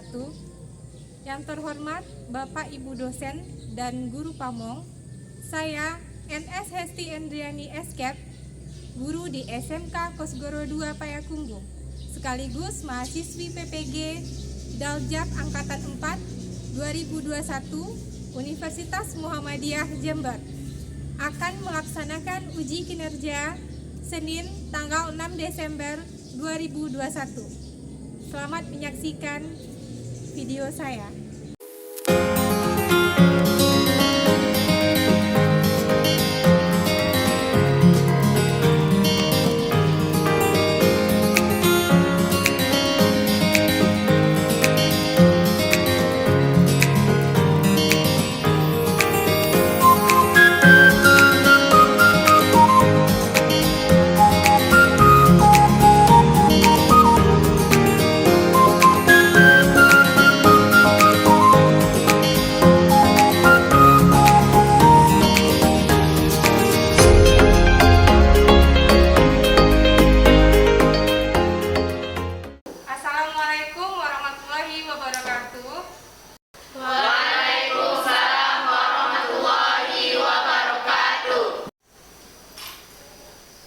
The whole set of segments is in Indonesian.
wabarakatuh. Yang terhormat Bapak Ibu dosen dan guru pamong, saya NS Hesti Endriani Eskep, guru di SMK Kosgoro 2 Payakumbuh, sekaligus mahasiswi PPG Daljak Angkatan 4 2021 Universitas Muhammadiyah Jember, akan melaksanakan uji kinerja Senin tanggal 6 Desember 2021. Selamat menyaksikan video saya.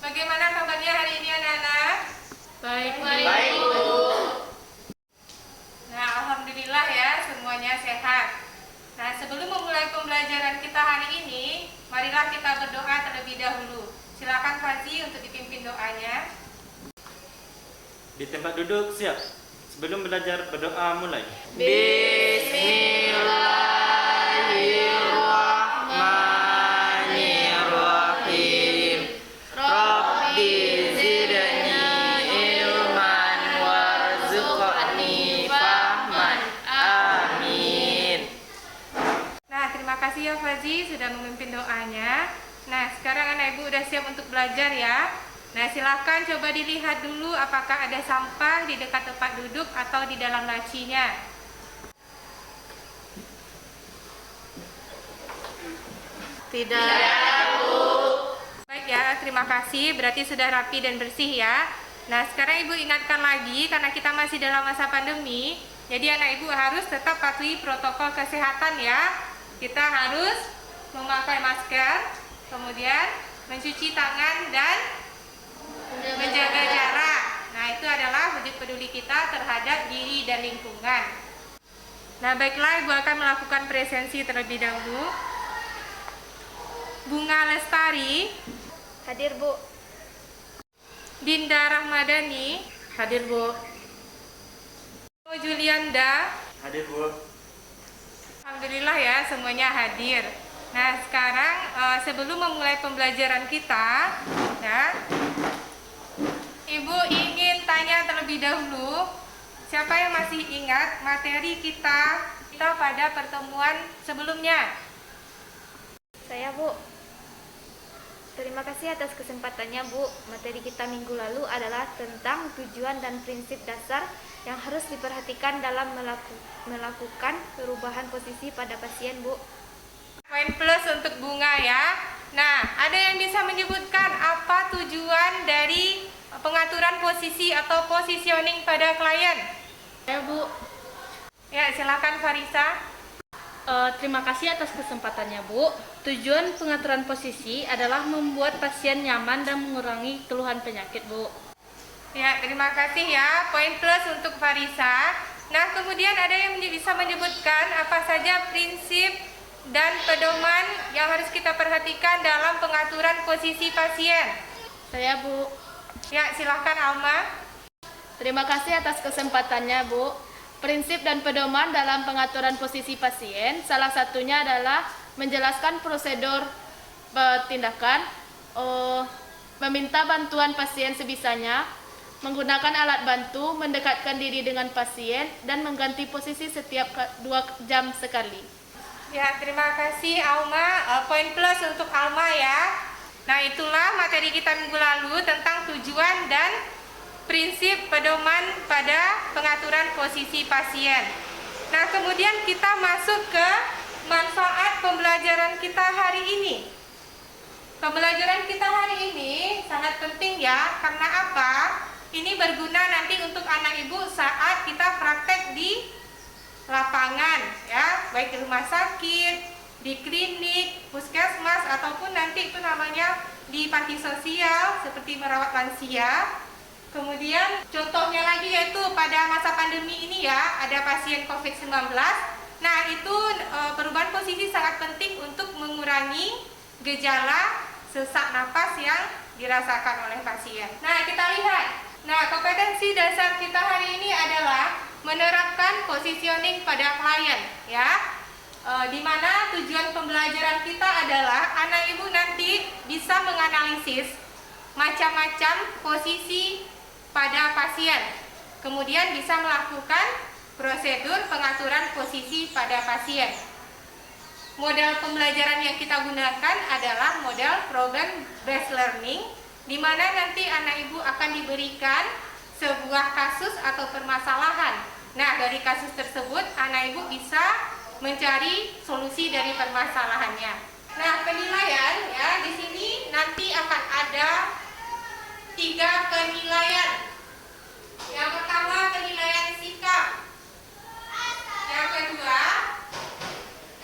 Bagaimana kabarnya hari ini anak-anak? Baik, Bu. Nah, alhamdulillah ya, semuanya sehat. Nah, sebelum memulai pembelajaran kita hari ini, marilah kita berdoa terlebih dahulu. Silakan Fazi untuk dipimpin doanya. Di tempat duduk siap. Sebelum belajar berdoa mulai. Bismillahirrahmanirrahim. Rabbi zidni ilman warzuqni fahman. Amin. Nah, terima kasih ya Fazi sudah memimpin doanya. Nah, sekarang anak ibu udah siap untuk belajar ya. Nah, silahkan coba dilihat dulu apakah ada sampah di dekat tempat duduk atau di dalam lacinya. Tidak. Baik ya, terima kasih. Berarti sudah rapi dan bersih ya. Nah, sekarang ibu ingatkan lagi karena kita masih dalam masa pandemi. Jadi anak ibu harus tetap patuhi protokol kesehatan ya. Kita harus memakai masker, kemudian mencuci tangan dan menjaga jarak. Nah, itu adalah wujud peduli kita terhadap diri dan lingkungan. Nah, baiklah, ibu akan melakukan presensi terlebih dahulu. Bunga Lestari, Hadir, Bu. Dinda Rahmadani, Hadir, Bu. Julianda. Hadir, Bu. Alhamdulillah ya, semuanya hadir. Nah, sekarang sebelum memulai pembelajaran kita, ya, Ibu ingin tanya terlebih dahulu, siapa yang masih ingat materi kita pada pertemuan sebelumnya? Saya, Bu. Terima kasih atas kesempatannya, Bu. Materi kita minggu lalu adalah tentang tujuan dan prinsip dasar yang harus diperhatikan dalam melakukan perubahan posisi pada pasien, Bu. Poin plus untuk Bunga ya. Nah, ada yang bisa menyebutkan apa tujuan dari pengaturan posisi atau positioning pada klien? Ya, Bu. Ya, silakan Farisa. Terima kasih atas kesempatannya, Bu. Tujuan pengaturan posisi adalah membuat pasien nyaman dan mengurangi keluhan penyakit, Bu. Ya, terima kasih ya. Poin plus untuk Farisa. Nah, kemudian ada yang bisa menyebutkan apa saja prinsip dan pedoman yang harus kita perhatikan dalam pengaturan posisi pasien? Saya, Bu. Ya, silakan Alma. Terima kasih atas kesempatannya, Bu. Prinsip dan pedoman dalam pengaturan posisi pasien, salah satunya adalah menjelaskan prosedur tindakan, meminta bantuan pasien sebisanya, menggunakan alat bantu, mendekatkan diri dengan pasien, dan mengganti posisi setiap 2 jam sekali. Ya, terima kasih Alma. Poin plus untuk Alma ya. Nah, itulah materi kita minggu lalu tentang tujuan dan prinsip pedoman pada pengaturan posisi pasien. Nah, kemudian kita masuk ke manfaat pembelajaran kita hari ini. Pembelajaran kita hari ini sangat penting ya, karena apa? Ini berguna nanti untuk anak ibu saat kita praktek di lapangan ya, baik di rumah sakit, di klinik, puskesmas ataupun nanti itu namanya di panti sosial seperti merawat lansia. Kemudian contohnya lagi yaitu pada masa pandemi ini ya, ada pasien COVID-19. Nah, itu perubahan posisi sangat penting untuk mengurangi gejala sesak napas yang dirasakan oleh pasien. Nah, kita lihat. Nah, kompetensi dasar kita hari ini adalah menerapkan positioning pada klien ya. Di mana tujuan pembelajaran kita adalah anak ibu nanti bisa menganalisis macam-macam posisi pada pasien. Kemudian bisa melakukan prosedur pengaturan posisi pada pasien. Model pembelajaran yang kita gunakan adalah model problem based learning, di mana nanti anak ibu akan diberikan sebuah kasus atau permasalahan. Nah, dari kasus tersebut anak ibu bisa mencari solusi dari permasalahannya. Nah, penilaian ya, di sini nanti akan ada 3 penilaian. Yang pertama penilaian sikap. Yang kedua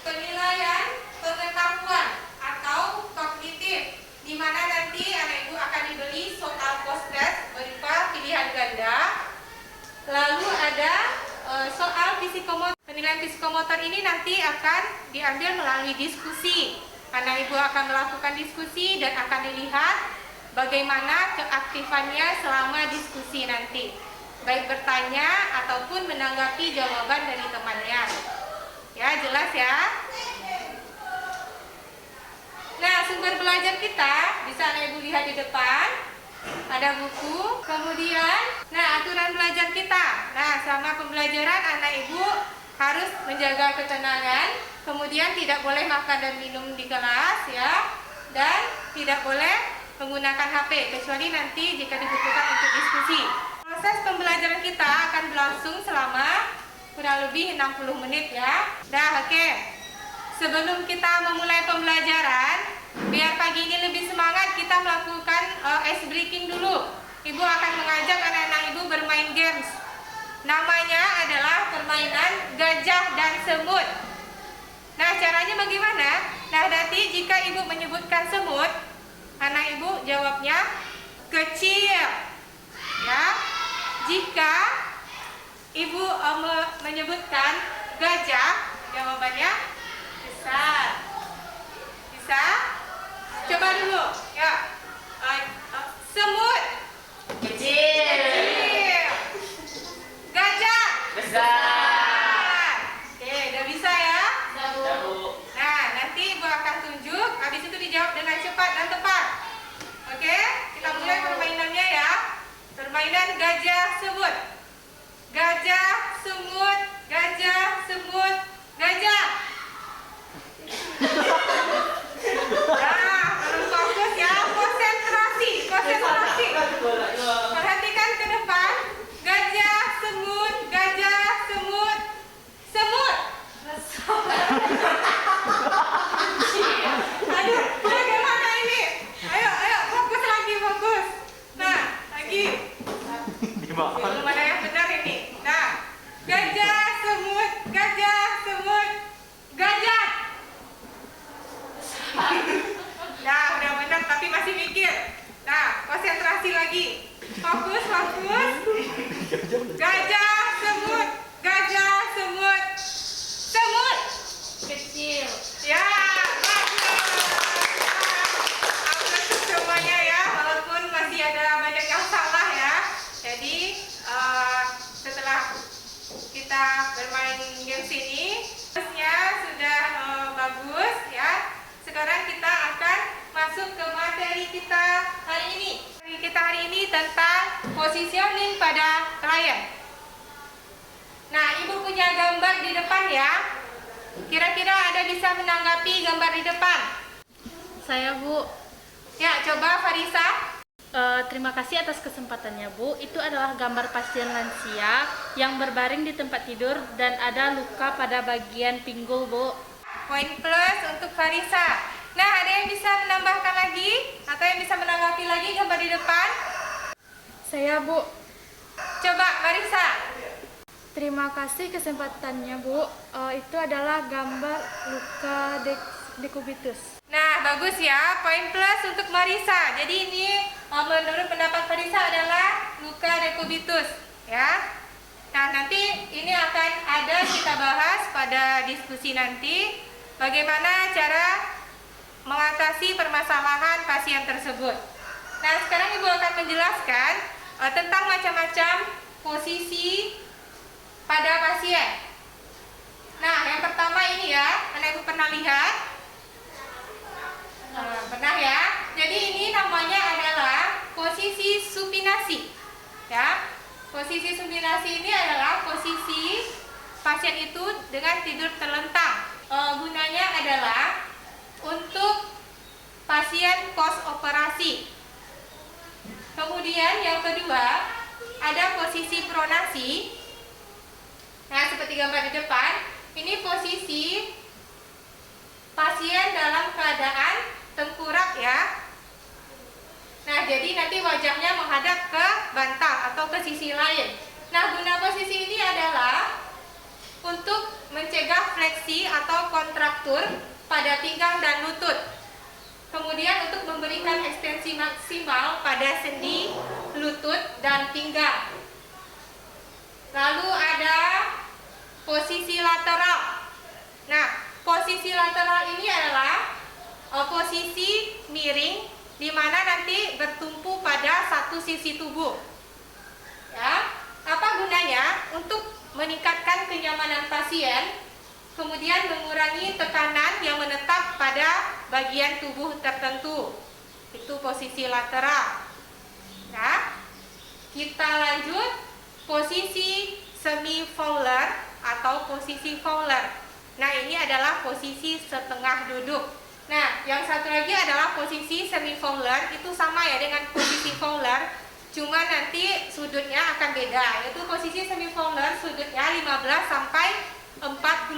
penilaian pengetahuan atau kognitif, di mana nanti anak ibu akan diberi soal post-test berupa pilihan ganda. Lalu ada soal psikomotor. Penilaian psikomotor ini nanti akan diambil melalui diskusi. Anak ibu akan melakukan diskusi dan akan dilihat bagaimana keaktifannya selama diskusi nanti, baik bertanya ataupun menanggapi jawaban dari temannya. Ya, jelas ya. Nah, sumber belajar kita bisa anak ibu lihat di depan. Ada buku, kemudian aturan belajar kita. Nah, selama pembelajaran anak ibu harus menjaga ketenangan, kemudian tidak boleh makan dan minum di kelas ya, dan tidak boleh menggunakan HP kecuali nanti jika dibutuhkan untuk diskusi. Proses pembelajaran kita akan berlangsung selama kurang lebih 60 menit ya. Nah, oke. Sebelum kita memulai pembelajaran, biar pagi ini lebih semangat, kita melakukan ice breaking dulu. Ibu akan mengajak anak-anak ibu bermain games. Namanya adalah permainan gajah dan semut. Nah, caranya bagaimana? Nah, nanti jika ibu menyebutkan semut, anak ibu jawabnya kecil. Ya. Jika ibu menyebutkan gajah, jawabannya besar. Bisa? Coba dulu. Ya. Semut kecil. Gajah besar. Oke, udah bisa ya? Nah, nanti ibu akan tunjuk, habis itu dijawab dengan cepat dan tepat. Oke, kita mulai permainannya ya. Permainan gajah semut. Gajah semut, gajah semut, gajah. Nah, harus fokus ya, konsentrasi. Perhatikan ke depan. Gajah semut, gajah semut, semut. Aduh, bagaimana ini? Ayo, fokus lagi, fokus. Nah, lagi. Belum ada yang benar ini. Nah, gajah semut, gajah semut, gajah. Nah, udah benar tapi masih mikir. Nah, konsentrasi lagi. Fokus. Gajah semut, gajah semut, semut kecil. Ya, bagus semuanya ya, walaupun masih ada banyak yang salah ya. Jadi setelah kita bermain games ini, terusnya sudah bagus ya. Sekarang kita akan masuk ke materi kita hari ini. Materi kita hari ini tentang positioning pada klien. Nah, ibu punya gambar di depan ya. Kira-kira ada bisa menanggapi gambar di depan? Saya, Bu. Ya, coba Farisa. Terima kasih atas kesempatannya, Bu. Itu adalah gambar pasien lansia yang berbaring di tempat tidur dan ada luka pada bagian pinggul, Bu. Poin plus untuk Farisa. Nah, ada yang bisa menambahkan lagi atau yang bisa menanggapi lagi gambar di depan? Saya, Bu. Coba Farisa. Terima kasih kesempatannya, Bu. Itu adalah gambar luka dekubitus. Nah, bagus ya. Poin plus untuk Marisa. Jadi ini menurut pendapat Marisa adalah luka dekubitus, ya. Nah, nanti ini akan ada kita bahas pada diskusi nanti bagaimana cara mengatasi permasalahan pasien tersebut. Nah, sekarang Ibu akan menjelaskan tentang macam-macam posisi pada pasien. Nah, yang pertama ini ya, anak Ibu pernah lihat? Pernah ya? Jadi ini namanya adalah posisi supinasi. Ya, posisi supinasi ini adalah posisi pasien itu dengan tidur terlentang. Gunanya adalah untuk pasien post operasi. Kemudian yang kedua ada posisi pronasi. Nah, seperti gambar di depan, ini posisi pasien dalam keadaan tengkurap ya. Nah, jadi nanti wajahnya menghadap ke bantal atau ke sisi lain. Nah, guna posisi ini adalah untuk mencegah fleksi atau kontraktur pada pinggang dan lutut. Kemudian untuk memberikan ekstensi maksimal pada sendi, lutut, dan pinggang. Lalu ada posisi lateral. Nah, posisi lateral ini adalah posisi miring di mana nanti bertumpu pada satu sisi tubuh. Ya, apa gunanya? Untuk meningkatkan kenyamanan pasien, kemudian mengurangi tekanan yang menetap pada bagian tubuh tertentu. Itu posisi lateral. Nah, kita lanjut posisi semi fowler atau posisi fowler. Nah, ini adalah posisi setengah duduk. Nah, yang satu lagi adalah posisi semi fowler, itu sama ya dengan posisi fowler, cuma nanti sudutnya akan beda. Yaitu posisi semi fowler sudutnya 15 sampai 45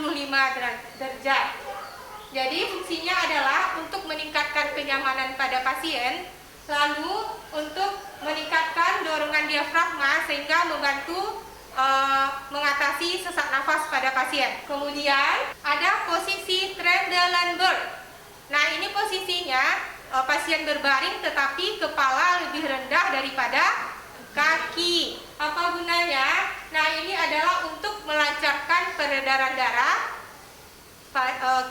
derajat. Jadi fungsinya adalah untuk meningkatkan kenyamanan pada pasien, lalu untuk meningkatkan dorongan diafragma sehingga membantu mengatasi sesak nafas pada pasien. Kemudian ada posisi Trendelenburg. Nah, ini posisinya pasien berbaring tetapi kepala lebih rendah daripada kaki. Apa gunanya? Nah, ini adalah untuk melancarkan peredaran darah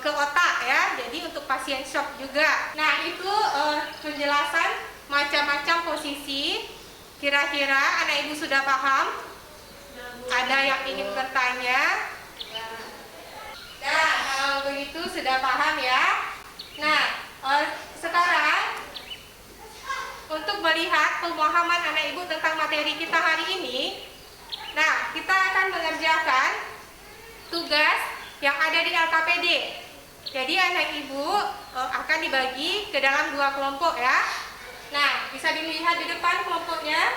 ke otak ya. Jadi untuk pasien shock juga. Nah, itu penjelasan macam-macam posisi. Kira-kira anak ibu sudah paham? Ada yang ingin bertanya? Nah, kalau begitu sudah paham ya. Nah, sekarang untuk melihat pemahaman anak ibu tentang materi kita hari ini, nah, kita akan mengerjakan tugas yang ada di LKPD. Jadi anak ibu akan dibagi ke dalam 2 kelompok ya. Nah, bisa dilihat di depan kelompoknya.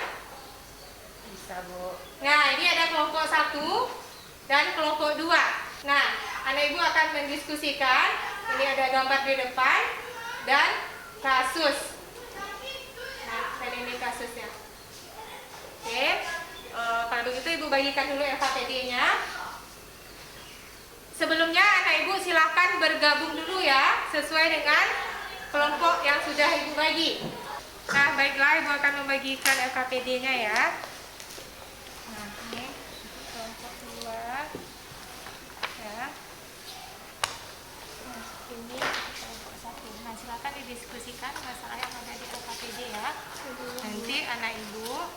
Bisa, Bu. Nah, ini ada kelompok 1 dan kelompok 2. Nah, anak ibu akan mendiskusikan. Ini ada gambar di depan dan kasus. Nah, dan ini kasusnya. Oke. Kalau begitu ibu bagikan dulu LKPD-nya. Sebelumnya anak ibu silahkan bergabung dulu ya, sesuai dengan kelompok yang sudah ibu bagi. Nah, baiklah, ibu akan membagikan LKPD-nya ya. Nah, ini kelompok 2 ya. Nah, ini kelompok 1. Nah, silakan didiskusikan masalah yang ada di LKPD ya. Nanti anak ibu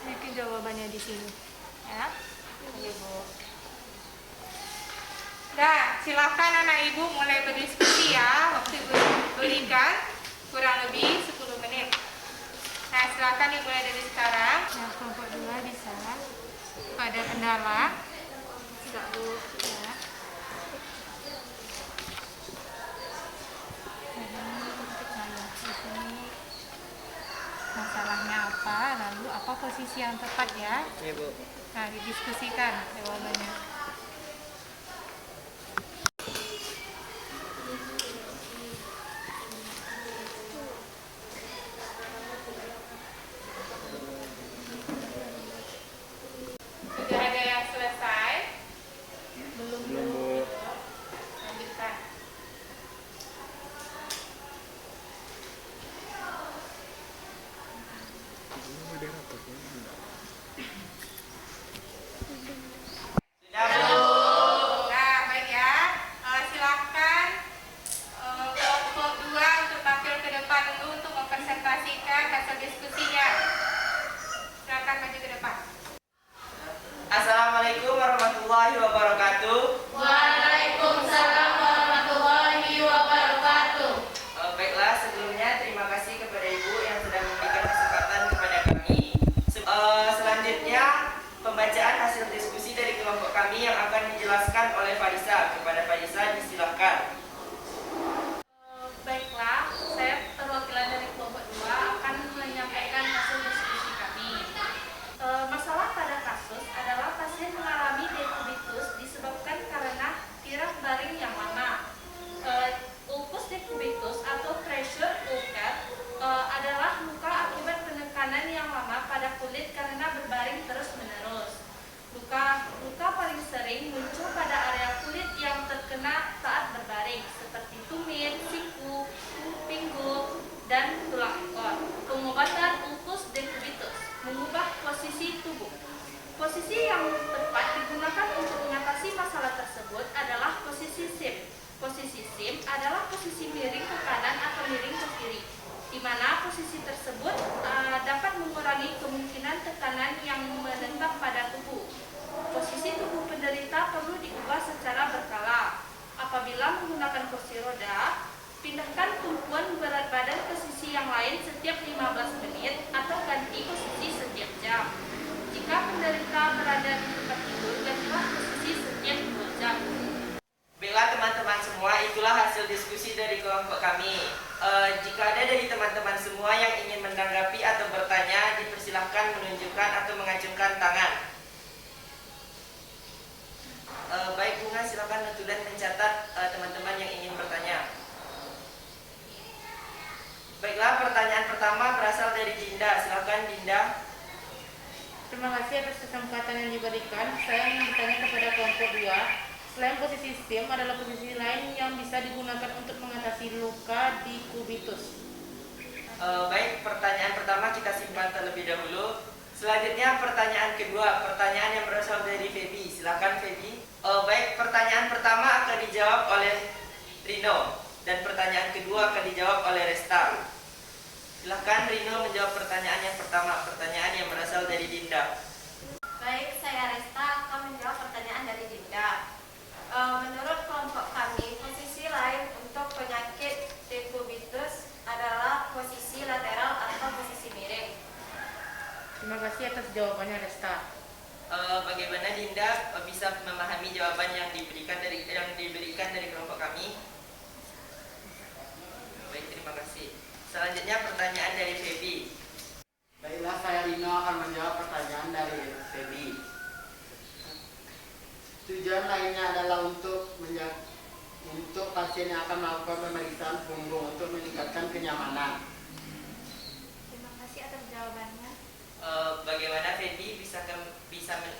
bikin jawabannya di sini ya. Ibu. Nah, silakan anak ibu mulai berdiskusi ya. Waktu ibu berikan kurang lebih 10 menit. Nah, silakan dimulai dari sekarang. Nah, kelompok 2 bisa. Pada kendala. Tidak Bu ya. Di sini masalahnya apa, lalu apa posisi yang tepat ya. Iya, Bu. Nah, didiskusikan jawabannya. Sudah ada yang selesai? wabarakatuh. Waalaikumsalam warahmatullahi wabarakatuh. Baiklah, sebelumnya terima kasih kepada Ibu yang sudah memberikan kesempatan kepada kami. Selanjutnya, pembacaan hasil diskusi dari kelompok kami yang akan dijelaskan oleh Farisa. Kepada Farisa, disilakan. Baiklah, saya perwakilan dari kelompok 2 akan menyampaikan hasil diskusi kami. Masalah pada kasus adalah pasien mengalami dekubitus disebabkan karena tiraf baring yang lama. Ulcus dekubitus atau pressure ulcer adalah luka akibat penekanan yang lama pada kulit karena berbaring terus-menerus. Luka paling sering muncul pada area kulit yang terkena saat berbaring, seperti tumit, siku, pinggul, dan tulang ekor. Pengobatan ulcus decubitus mengubah posisi tubuh. Posisi yang tepat digunakan untuk mengatasi masalah tersebut adalah posisi SIM. Posisi SIM adalah posisi miring ke kanan atau miring ke kiri, di mana posisi tersebut dapat mengurangi kemungkinan tekanan yang menetap pada tubuh. Posisi tubuh penderita perlu diubah secara berkala. Apabila menggunakan kursi roda, pindahkan tumpuan berat badan ke sisi yang lain setiap 15 menit atau ganti posisi setiap jam. Jika penderita berada di tempat tidur, gantilah posisi setiap 2 jam. Baiklah teman-teman semua, itulah hasil diskusi dari kelompok kami. Jika ada dari teman-teman semua yang ingin menanggapi atau bertanya, dipersilahkan menunjukkan atau mengacungkan tangan. Baik Bunga, silakan notu dan mencatat teman-teman yang ingin bertanya. Baiklah, pertanyaan pertama berasal dari Dinda. Silakan Dinda. Terima kasih atas kesempatan yang diberikan. Saya ingin bertanya kepada kelompok 2. Selain posisi SIM, adalah posisi lain yang bisa digunakan untuk mengatasi luka di kubitus. Baik, pertanyaan pertama kita simpan terlebih dahulu. Selanjutnya pertanyaan kedua, pertanyaan yang berasal dari Feby. Silakan Feby. Baik, pertanyaan pertama akan dijawab oleh Rino dan pertanyaan kedua akan dijawab oleh Resta. Silakan Rino menjawab pertanyaan yang pertama, pertanyaan yang berasal dari Dinda. Baik, saya Resta akan menjawab pertanyaan dari Dinda. Menurut kelompok kami, posisi lain untuk penyakit dekubitus adalah posisi lateral atau posisi miring. Terima kasih atas jawabannya, Resta. Bagaimana Dinda bisa memahami jawaban yang diberikan dari kelompok kami? Baik, terima kasih. Selanjutnya pertanyaan dari Feby. Baiklah, saya Rino akan menjawab pertanyaan dari Feby. Tujuan lainnya adalah untuk pasien yang akan melakukan pemeriksaan punggung untuk meningkatkan kenyamanan. Terima kasih atas jawabannya. Bagaimana Feby bisa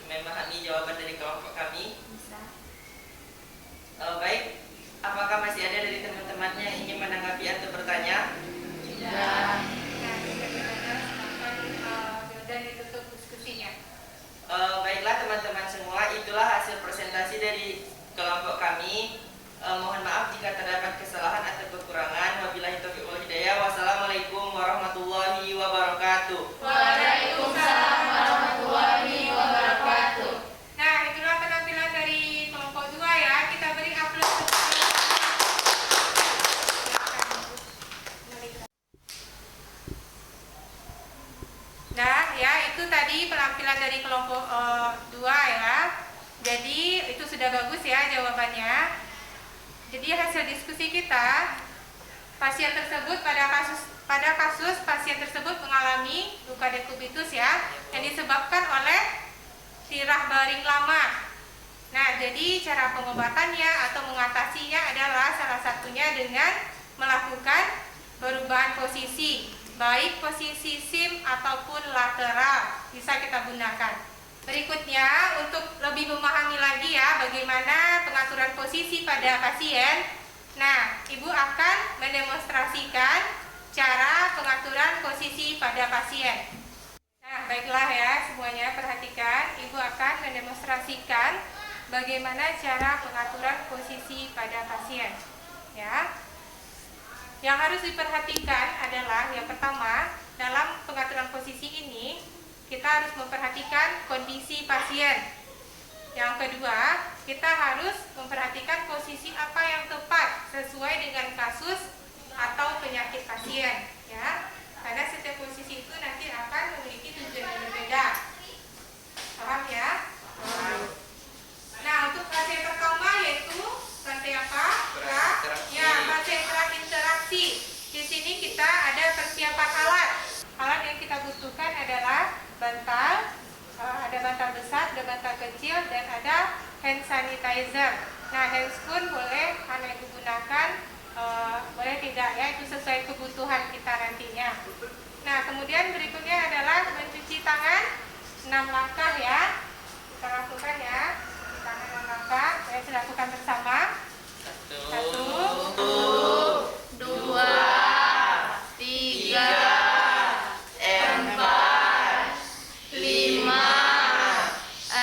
memahami jawaban dari kelompok kami? Bisa. Baik, apakah masih ada dari teman-teman yang ingin menanggapi atau bertanya? Nah, dan ditutup diskusinya. Baiklah teman-teman semua, itulah hasil presentasi dari kelompok kami. Mohon maaf jika terdapat kesalahan atau kekurangan. Wabillahi taufiq wal hidayah. Wassalamualaikum warahmatullahi wabarakatuh. Waalaikumsalam warahmatullahi wabarakatuh. Nah, itulah penampilan dari kelompok 2 ya. Kita beri aplaus. Nah, ya itu tadi penampilan dari kelompok 2 ya. Jadi itu sudah bagus ya jawabannya. Jadi hasil diskusi kita, pasien tersebut pada kasus pasien tersebut mengalami luka dekubitus ya, yang disebabkan oleh tiraf baring lama. Nah, jadi cara pengobatannya atau mengatasinya adalah salah satunya dengan melakukan perubahan posisi, baik posisi SIM ataupun lateral bisa kita gunakan. Berikutnya, untuk lebih memahami lagi ya bagaimana pengaturan posisi pada pasien. Nah, Ibu akan mendemonstrasikan cara pengaturan posisi pada pasien. Nah, baiklah ya semuanya, perhatikan. Ibu akan mendemonstrasikan bagaimana cara pengaturan posisi pada pasien. Ya. Yang harus diperhatikan adalah yang pertama, dalam pengaturan posisi ini kita harus memperhatikan kondisi pasien. Yang kedua, kita harus memperhatikan posisi apa yang tepat sesuai dengan kasus atau penyakit pasien, ya. Karena setiap posisi itu nanti akan memiliki tujuan yang berbeda. Paham ya? Nah, untuk fase pertama yaitu fase apa? Ya, fase prainteraksi. Di sini kita ada persiapan alat. Alat yang kita butuhkan adalah bantal, ada bantal besar, ada bantal kecil, dan ada hand sanitizer. Nah, handscoon boleh Anak Ibu gunakan, boleh tidak ya, itu sesuai kebutuhan kita nantinya. Nah, kemudian berikutnya adalah mencuci tangan 6 langkah ya. Kita lakukan ya, mencuci tangan 6 langkah. Saya sudah lakukan bersama. 1, 2, 3, 4, 5, 6.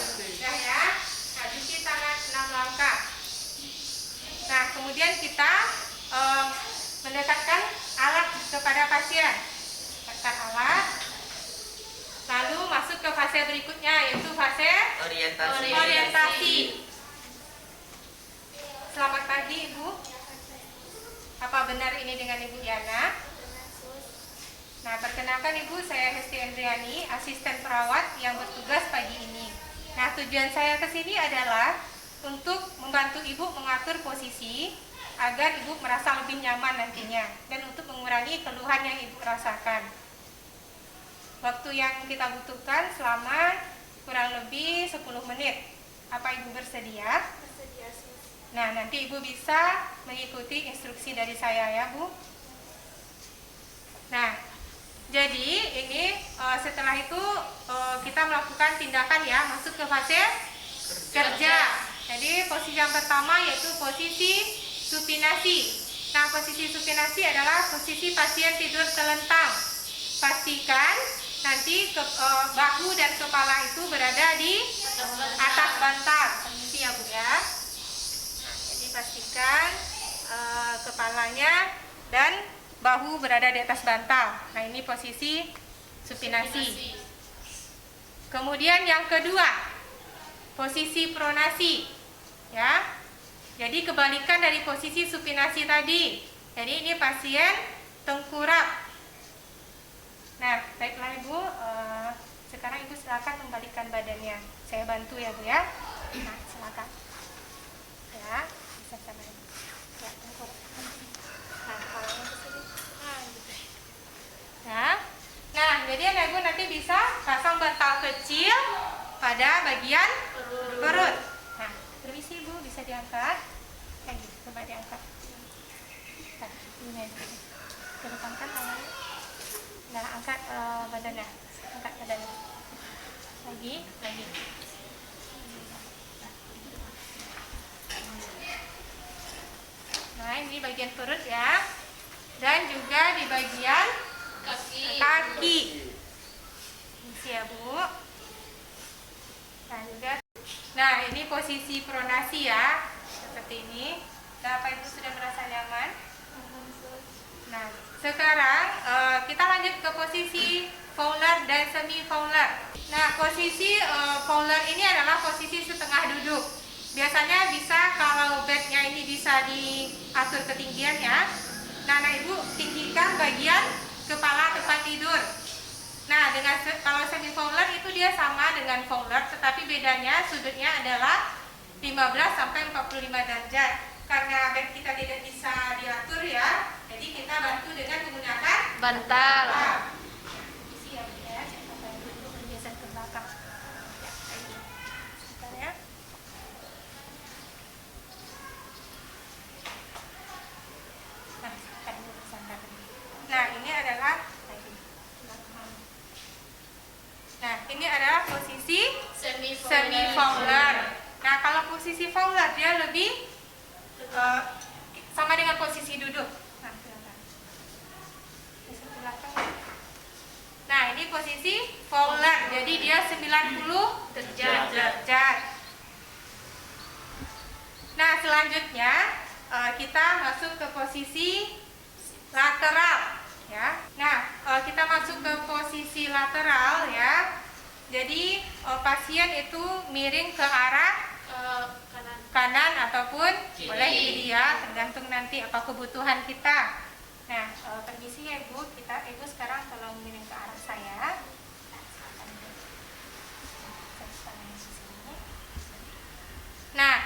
Sudah ya. Nah, cuci tangan 6 langkah. Nah, kemudian kita mendekatkan alat kepada pasien. Dekatkan alat. Lalu masuk ke fase berikutnya, yaitu fase orientasi. Selamat pagi, Ibu. Apa benar ini dengan Ibu Yana? Nah, perkenalkan Ibu, saya Hesti Andriani, asisten perawat yang bertugas pagi ini. Nah, tujuan saya ke sini adalah untuk membantu Ibu mengatur posisi agar Ibu merasa lebih nyaman nantinya dan untuk mengurangi keluhan yang Ibu rasakan. Waktu yang kita butuhkan selama kurang lebih 10 menit. Apa Ibu bersedia? Bersedia, Sus. Nah, nanti Ibu bisa mengikuti instruksi dari saya ya, Bu. Nah, jadi ini setelah itu kita melakukan tindakan ya, masuk ke fase kerja. Jadi posisi yang pertama yaitu posisi supinasi. Nah, posisi supinasi adalah posisi pasien tidur telentang. Pastikan nanti bahu dan kepala itu berada di atas bantal. Permisi ya, Bu ya. Nah, jadi pastikan kepalanya dan bahu berada di atas bantal. Nah, ini posisi supinasi. Kemudian yang kedua, posisi pronasi. Ya. Jadi kebalikan dari posisi supinasi tadi. Jadi ini pasien tengkurap. Nah, baiklah Ibu, sekarang Ibu silakan membalikkan badannya. Saya bantu ya, Bu ya. Nah, silakan. Ya, bisa sama Ibu. Ya, tengkurap. Nah, kepalanya ke sini. Nah, gitu. Nah, jadi Anak Ibu nanti bisa pasang bantal kecil pada bagian perut. Nah, permisi Ibu, bisa diangkat. Lagi, coba diangkat. Nah, ini aja. Kedepankan tangannya. Nah, angkat badannya. Angkat badannya. Lagi. Nah, ini bagian perut ya. Dan juga di bagian kaki. Ini ya, Bu. Nah, juga. Nah, ini posisi pronasi ya. Seperti ini. Nah, apa Ibu sudah merasa nyaman? Nah, sekarang kita lanjut ke posisi fowler dan semi fowler. Nah, posisi fowler ini adalah posisi setengah duduk. Biasanya bisa kalau bednya ini bisa diatur ketinggiannya. Nah, Ibu tinggikan bagian kepala tempat tidur. Nah, kalau semi fowler itu dia sama dengan fowler, tetapi bedanya sudutnya adalah 15 sampai 45 derajat. Karena bed kita tidak bisa diatur ya, jadi kita bantu dengan menggunakan bantal. Isi ya, Bu ya. Saya bantu dulu bergeser ke belakang. Ya, kayak gini. Sebentar ya. Nah, silakan dulu santai. Nah, ini adalah ini adalah posisi semi fowler. Nah, kalau posisi fowler dia lebih sama dengan posisi duduk. Nah, silakan. Geser ke belakang. Nah, ini posisi fowler. Jadi dia 90 derajat. Nah, selanjutnya kita masuk ke posisi lateral ya. Nah, kita masuk ke posisi lateral ya. Jadi pasien itu miring ke arah kanan ataupun boleh kiri ya, tergantung nanti apa kebutuhan kita. Nah, permisi ya Ibu, Ibu sekarang tolong miring ke arah saya. Nah,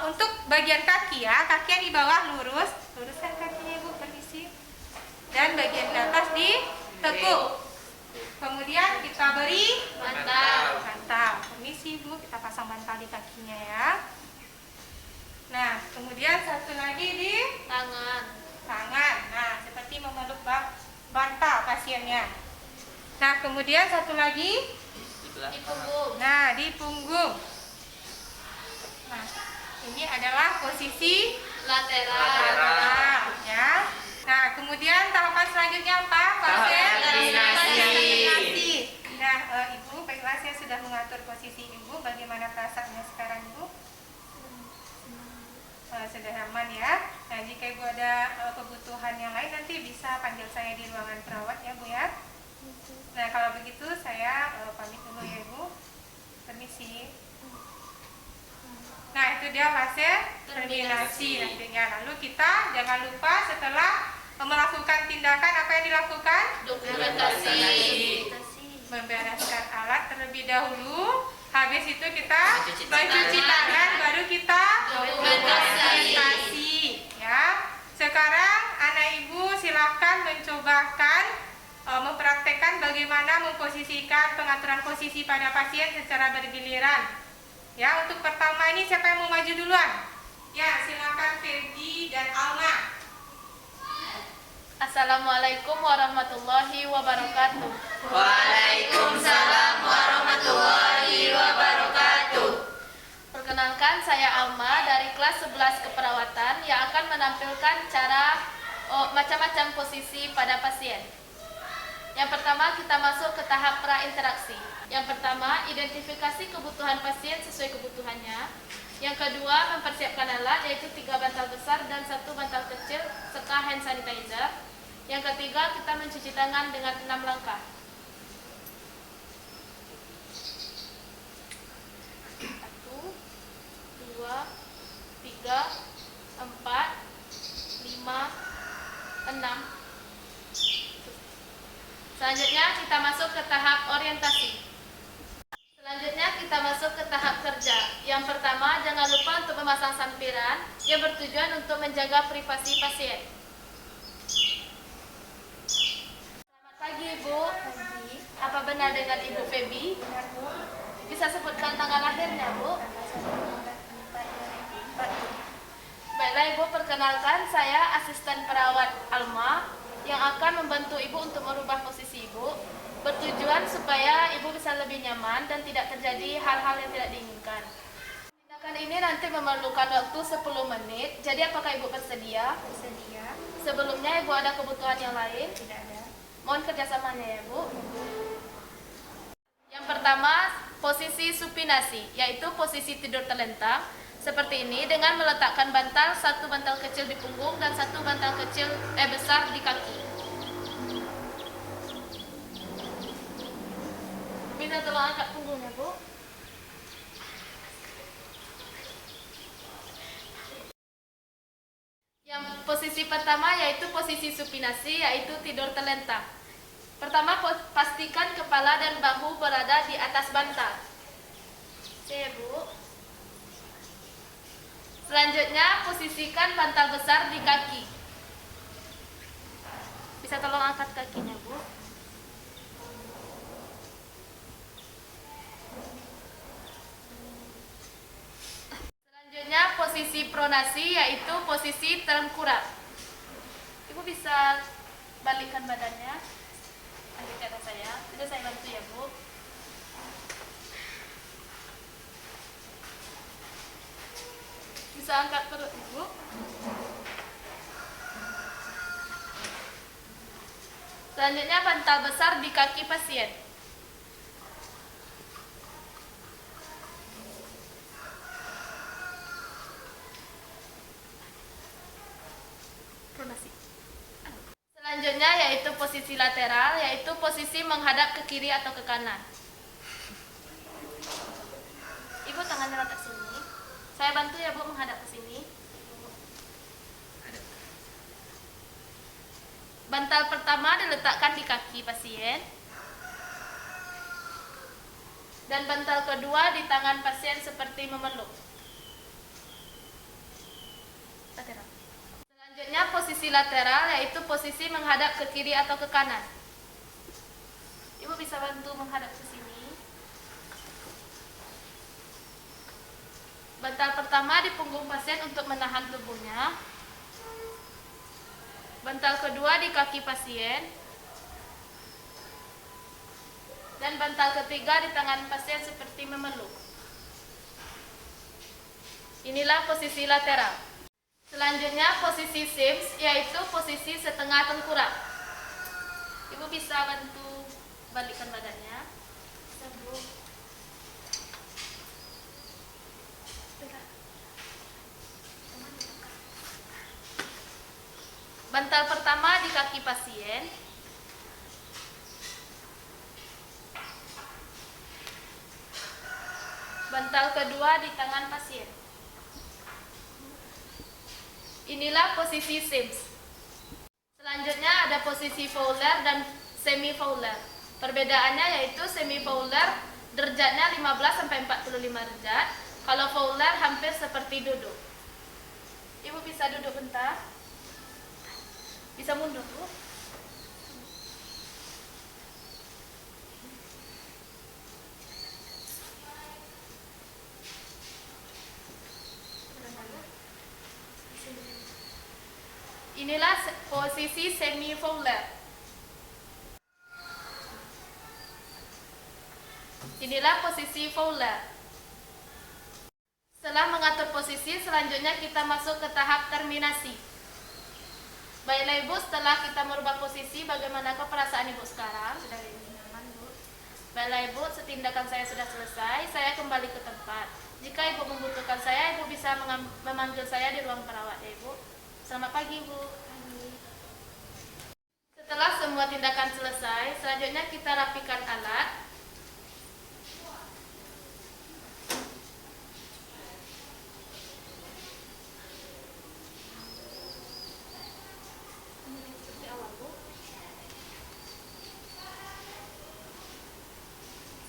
untuk bagian kaki ya, kaki yang di bawah luruskan kakinya Ibu, permisi. Dan bagian atas ditekuk. Kemudian kita beri bantal. Permisi Bu, kita pasang bantal di kakinya ya. Nah, kemudian satu lagi di tangan. Nah, seperti memeluk bantal pasiennya. Nah, kemudian satu lagi Di punggung. nah, di punggung. Nah, ini adalah posisi lateral ya. Nah, kemudian tahapan selanjutnya apa? Pasien koordinasi. Nah, Ibu, baiklah saya sudah mengatur posisi Ibu. Bagaimana perasaannya sekarang Ibu? Sudah aman ya. Nah, jika Ibu ada kebutuhan yang lain nanti bisa panggil saya di ruangan perawat ya Bu ya. Nah, kalau begitu saya pamit dulu ya Ibu. Permisi. Nah, itu dia fase terminasi nantinya. Lalu kita jangan lupa setelah melakukan tindakan apa yang dilakukan? Dokumentasi. Membereskan alat terlebih dahulu. Habis itu kita mencuci tangan, baru kita dokumentasi. Ya. Sekarang anak Ibu silahkan mencobakan mempraktekkan bagaimana memposisikan pengaturan posisi pada pasien secara bergiliran. Ya, untuk pertama ini siapa yang mau maju duluan? Ya, silakan Ferdi dan Alma. Assalamualaikum warahmatullahi wabarakatuh. Waalaikumsalam warahmatullahi wabarakatuh. Perkenalkan, saya Alma dari kelas 11 keperawatan yang akan menampilkan cara macam-macam posisi pada pasien. Yang pertama, kita masuk ke tahap prainteraksi. Yang pertama, identifikasi kebutuhan pasien sesuai kebutuhannya. Yang kedua, mempersiapkan alat, yaitu 3 bantal besar dan 1 bantal kecil serta hand sanitizer. Yang ketiga, kita mencuci tangan dengan 6 langkah. 1, 2, 3, 4, 5, 6. Selanjutnya kita masuk ke tahap orientasi. Selanjutnya kita masuk ke tahap kerja. Yang pertama, jangan lupa untuk memasang sampiran yang bertujuan untuk menjaga privasi pasien. Selamat pagi Ibu. Apa benar dengan Ibu Febi? Bisa sebutkan tanggal lahirnya Bu? Baiklah Ibu, perkenalkan saya asisten perawat Alma yang akan membantu Ibu untuk merubah posisi Ibu, bertujuan supaya Ibu bisa lebih nyaman dan tidak terjadi hal-hal yang tidak diinginkan. Tindakan ini nanti memerlukan waktu 10 menit, jadi apakah Ibu bersedia? Bersedia? Sebelumnya Ibu ada kebutuhan yang lain? Tidak ada. Mohon kerjasamanya ya Bu. Yang pertama, posisi supinasi, yaitu posisi tidur terlentang seperti ini dengan meletakkan bantal, 1 bantal kecil di punggung dan 1 bantal kecil besar di kaki. Bisa tolong angkat punggungnya Bu. Yang posisi pertama yaitu posisi supinasi, yaitu tidur terlentang. Pertama, pastikan kepala dan bahu berada di atas bantal. Oke Bu. Selanjutnya, posisikan bantal besar di kaki. Bisa tolong angkat kakinya Bu. Selanjutnya, posisi pronasi, yaitu posisi tengkurap. Ibu bisa balikkan badannya. Ambil ke atas saya. Bisa saya bantu ya Bu. Bisa angkat perut Ibu. Selanjutnya, bantal besar di kaki pasien. Pronasi. Selanjutnya yaitu posisi lateral, yaitu posisi menghadap ke kiri atau ke kanan. tangannya letak sini. Saya bantu ya Bu menghadap ke sini. Bantal pertama diletakkan di kaki pasien. Dan bantal kedua di tangan pasien seperti memeluk. Lateral. Selanjutnya posisi lateral, yaitu posisi menghadap ke kiri atau ke kanan. Ibu bisa bantu menghadap ke sini. Bantal pertama di punggung pasien untuk menahan tubuhnya. Bantal kedua di kaki pasien. Dan bantal ketiga di tangan pasien seperti memeluk. Inilah posisi lateral. Selanjutnya posisi Sims, yaitu posisi setengah tengkurap. Ibu bisa bantu balikkan badannya. Bisa, Bu. Bantal pertama di kaki pasien. Bantal kedua di tangan pasien. Inilah posisi Sims. Selanjutnya ada posisi Fowler dan semi Fowler. Perbedaannya yaitu semi Fowler derajatnya 15-45 derajat. Kalau Fowler hampir seperti duduk. Ibu bisa duduk bentar. Bisa mundur, Bu. Inilah posisi semi Fowler. Inilah posisi Fowler. Setelah mengatur posisi, selanjutnya kita masuk ke tahap terminasi. Baiklah Ibu, setelah kita merubah posisi, bagaimanakah perasaan Ibu sekarang? Sudah nyaman, Bu? Baiklah Ibu, setindakan saya sudah selesai, saya kembali ke tempat. Jika Ibu membutuhkan saya, Ibu bisa memanggil saya di ruang perawat ya Ibu. Selamat pagi Bu. Setelah semua tindakan selesai, selanjutnya kita rapikan alat.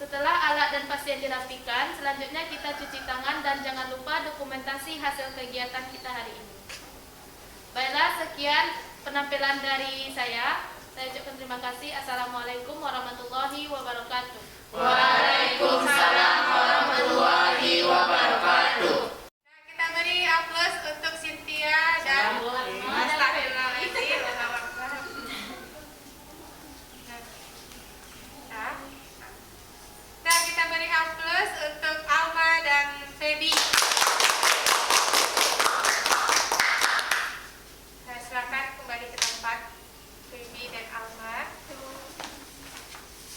Setelah alat dan pasien dirapikan, selanjutnya kita cuci tangan dan jangan lupa dokumentasi hasil kegiatan kita hari ini. Baiklah, sekian penampilan dari saya. Saya ucapkan terima kasih. Assalamualaikum warahmatullahi wabarakatuh. Waalaikumsalam warahmatullahi wabarakatuh. Nah, kita beri aplaus untuk Cynthia dan Mas Astagfirullahaladzim. Nah, kita beri aplaus untuk Alma dan Feby. Nah, silakan kembali ke tempat Feby dan Alma.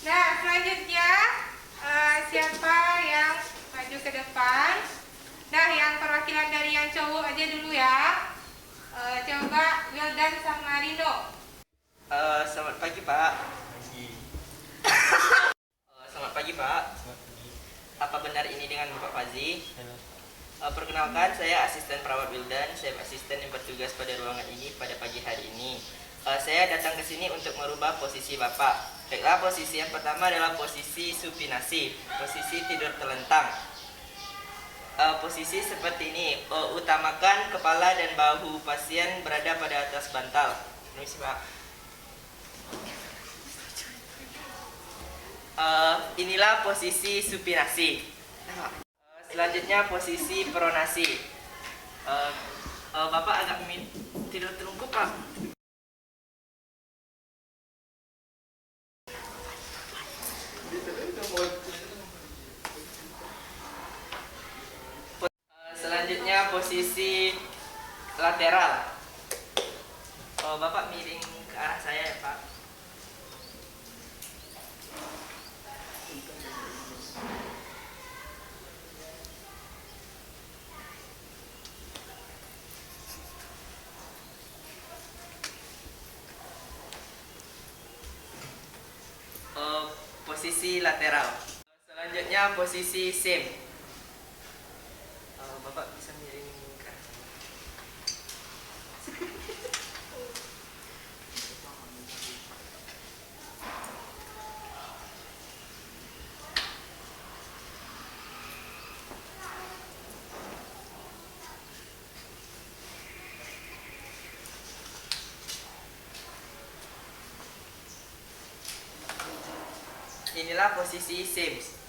Nah, selanjutnya siapa yang maju ke depan? Nah, yang perwakilan dari yang cowok aja dulu ya. Coba Wildan sama Rino. Selamat pagi Pak. Selamat pagi Pak. Apa benar ini dengan Bapak Fazi? Perkenalkan, saya asisten perawat Wildan. Saya asisten yang bertugas pada ruangan ini pada pagi hari ini. Saya datang ke sini untuk merubah posisi Bapak. Baiklah, posisi yang pertama adalah posisi supinasi, posisi tidur telentang. Posisi seperti ini, utamakan kepala dan bahu pasien berada pada atas bantal. Permisi Pak. Inilah posisi supinasi. Selanjutnya posisi pronasi. Bapak agak tidur terungkup Pak. Selanjutnya posisi lateral. Bapak miring ke arah saya ya Pak. Posisi lateral. Selanjutnya posisi sim. inilah posisi seams.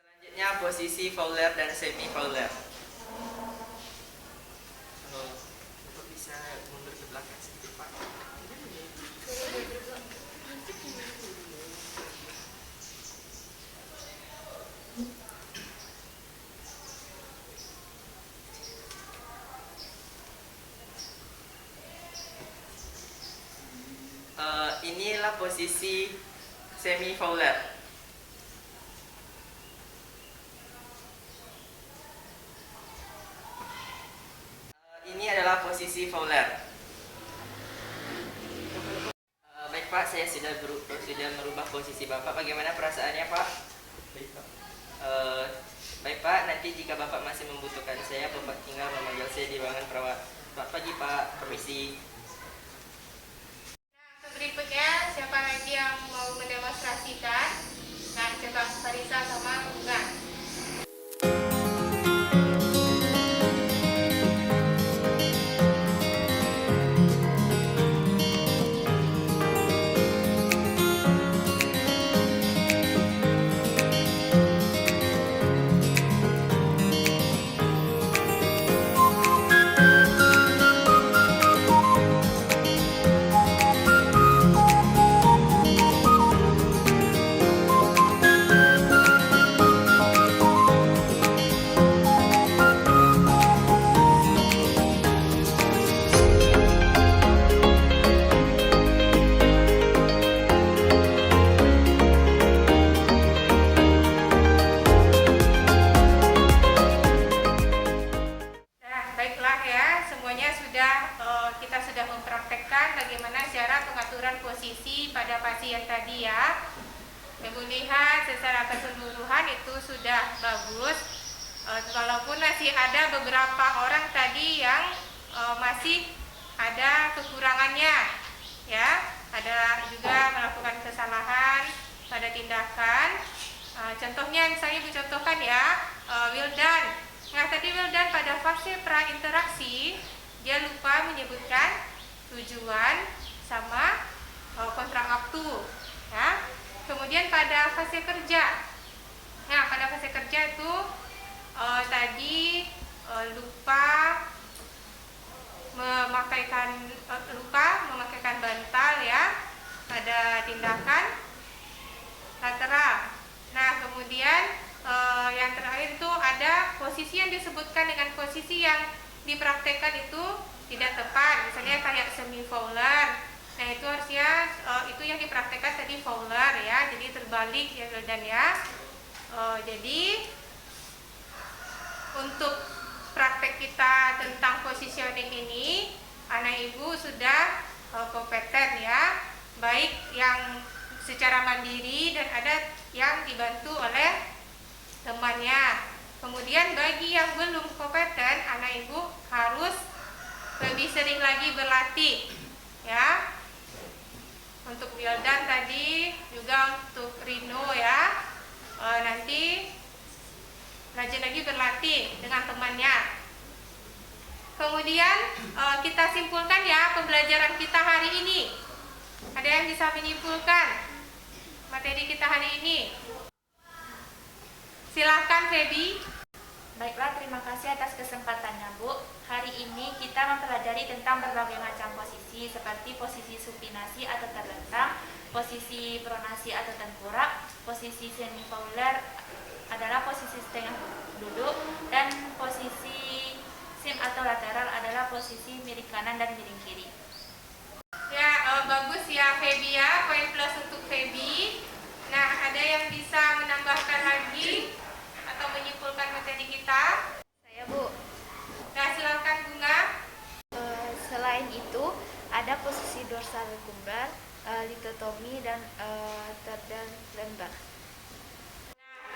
Selanjutnya posisi Fowler dan semi Fowler. Bapak bisa mundur ke belakang sedikit, Pak. Inilah posisi semi Fowler. Ini adalah posisi Fowler. Baik Pak, saya sudah merubah posisi Bapak. Bagaimana perasaannya Pak? Baik, Pak. Baik Pak, nanti jika Bapak masih membutuhkan saya, Bapak tinggal memanggil saya di ruangan perawat. Selamat pagi Pak, permisi. Berikutnya, siapa lagi yang mau mendemonstrasikan? Nah, coba Farisa sama Bunga. Kita sudah mempraktekkan bagaimana cara pengaturan posisi pada pasien tadi ya. Ibu lihat secara keseluruhan itu sudah bagus. Walaupun masih ada beberapa orang tadi yang masih ada kekurangannya, ya. Ada juga melakukan kesalahan pada tindakan. Contohnya yang saya Ibu contohkan ya, Wildan. Nah tadi Wildan pada fase prainteraksi dia lupa menyebutkan tujuan sama kontrak waktu, ya. Kemudian pada fase kerja, nah pada fase kerja itu tadi lupa memakaikan bantal ya pada tindakan lateral. Nah kemudian yang terakhir itu ada posisi yang disebutkan dengan posisi yang dipraktekkan itu tidak tepat, misalnya kayak semi Fowler. Nah itu harusnya itu yang dipraktekkan tadi Fowler ya, jadi terbalik ya Wildan ya. Jadi untuk praktek kita tentang positioning ini anak ibu sudah kompeten ya, baik yang secara mandiri dan ada yang dibantu oleh temannya. Kemudian bagi yang belum kompeten, anak ibu harus lebih sering lagi berlatih ya. Untuk Wildan tadi, juga untuk Rino ya, nanti rajin lagi berlatih dengan temannya. Kemudian kita simpulkan ya pembelajaran kita hari ini. Ada yang bisa menyimpulkan materi kita hari ini? Silahkan Feby. Baiklah, terima kasih atas kesempatannya Bu. Hari ini kita mempelajari tentang berbagai macam posisi seperti posisi supinasi atau terlentang, posisi pronasi atau tengkurap, posisi semi Fowler adalah posisi setengah duduk, dan posisi sim atau lateral adalah posisi miring kanan dan miring kiri. Ya, bagus ya Feby ya, poin plus untuk Feby. Nah, ada yang bisa menambahkan lagi atau menyimpulkan materi kita? Saya Bu. Nah, silakan Bunga. Selain itu, ada posisi dorsal recumbral, litotomi, dan terdal lembar.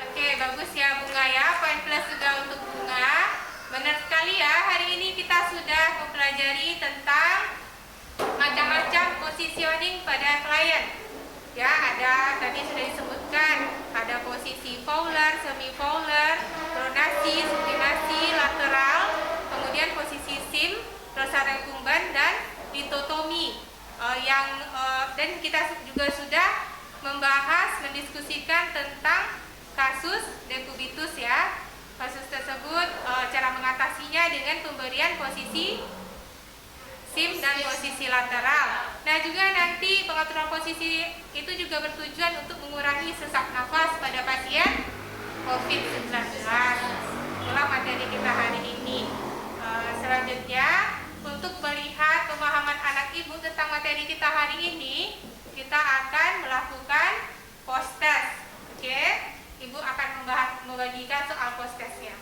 Oke, bagus ya Bunga ya, poin plus juga untuk Bunga. Benar sekali ya, hari ini kita sudah mempelajari tentang macam-macam positioning pada klien. Ya, ada tadi sudah disebutkan, ada posisi Fowler, semi Fowler, pronasi, supinasi, lateral, kemudian posisi sim, dorsal recumbens, dan litotomi. Dan kita juga sudah membahas, mendiskusikan tentang kasus dekubitus ya. Kasus tersebut cara mengatasinya dengan pemberian posisi SIM dan posisi lateral. Nah, juga nanti pengaturan posisi itu juga bertujuan untuk mengurangi sesak nafas pada pasien COVID-19. Itulah materi kita hari ini. Selanjutnya, untuk melihat pemahaman anak ibu tentang materi kita hari ini, kita akan melakukan post test. Oke, ibu akan membagikan soal post testnya.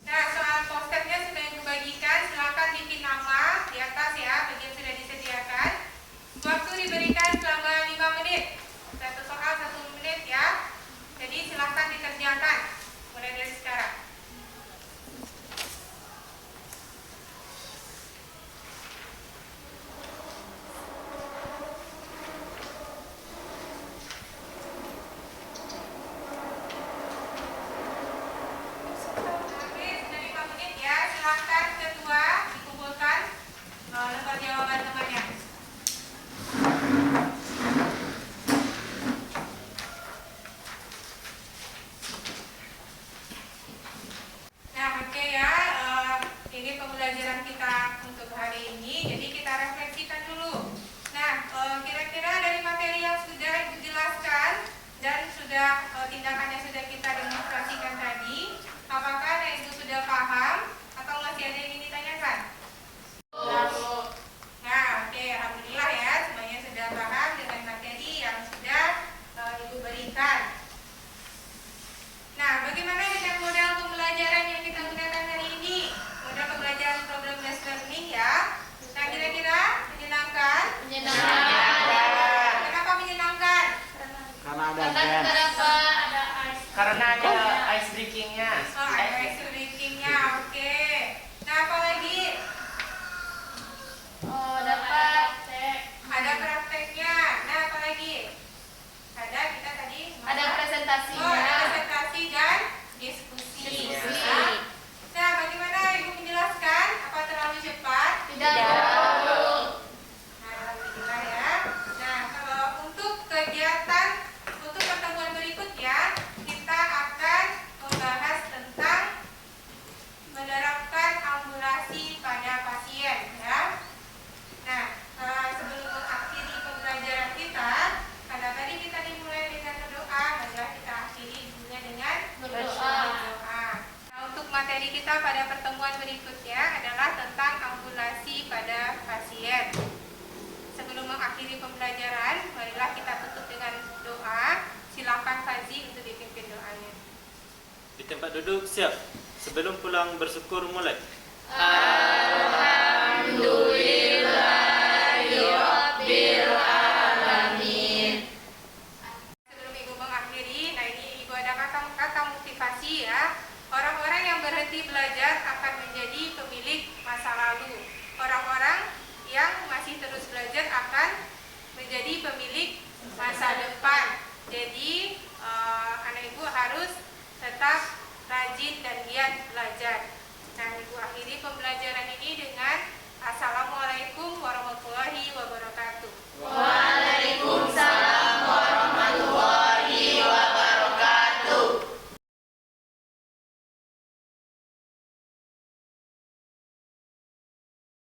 Nah, soal posternya sudah dibagikan, silakan bikin nama di atas ya, bagi yang sudah disediakan. Waktu diberikan selama 5 menit. Satu soal 1 menit ya. Jadi silakan dikerjakan mulai dari sekarang. Habis dari 5 menit ya, silakan ketua dikumpulkan lembar jawaban temannya. Nah, oke ya, ini pembelajaran kita untuk hari ini. Jadi kita refleksikan dulu. Nah, kira-kira dari materi yang sudah dijelaskan dan sudah tindakan yang sudah kita demonstrasikan tadi, apakah anak ibu sudah paham atau masih ada yang ingin ditanyakan? Nah, oke, alhamdulillah ya, semuanya sudah paham dengan materi yang sudah ibu berikan. Nah, bagaimana dengan model pembelajaran yang kita gunakan hari ini? Model pembelajaran problem based learning ya. Nah, kira-kira menyenangkan? Kenapa menyenangkan? Karena ada game. Karena ada ice breakingnya. Oh, ada breakingnya, oke. Nah, apa lagi? Ada prakteknya. Nah, apa lagi? Ada kita tadi. Ada presentasinya. Oh, ada presentasi dan diskusi. Nah, bagaimana ibu menjelaskan? Apa terlalu cepat? Tidak. Nah, alhamdulillah ya. Nah, kalau untuk kegiatan untuk pertemuan berikutnya, kita akan membahas tentang menerapkan ambulasi pada pasien ya. Nah, sebelum mengakhiri pembelajaran kita, karena tadi kita dimulai dengan berdoa, marilah kita akhiri juga dengan Berdoa. Nah, untuk materi kita pada pertemuan berikutnya adalah tentang ambulasi pada pasien. Sebelum mengakhiri pembelajaran, marilah kita tutup dengan doa. Silakan Fazi untuk dipimpin doanya. Di tempat duduk siap. Sebelum pulang bersyukur mulai. Sebelum ibu mengakhiri, nah ini ibu ada kata motivasi ya. Orang-orang yang berhenti belajar akan menjadi pemilik masa lalu. Orang-orang yang masih terus belajar akan menjadi pemilik masa depan. Jadi anak ibu harus tetap rajin dan giat belajar. Nah, ibu akhiri pembelajaran ini dengan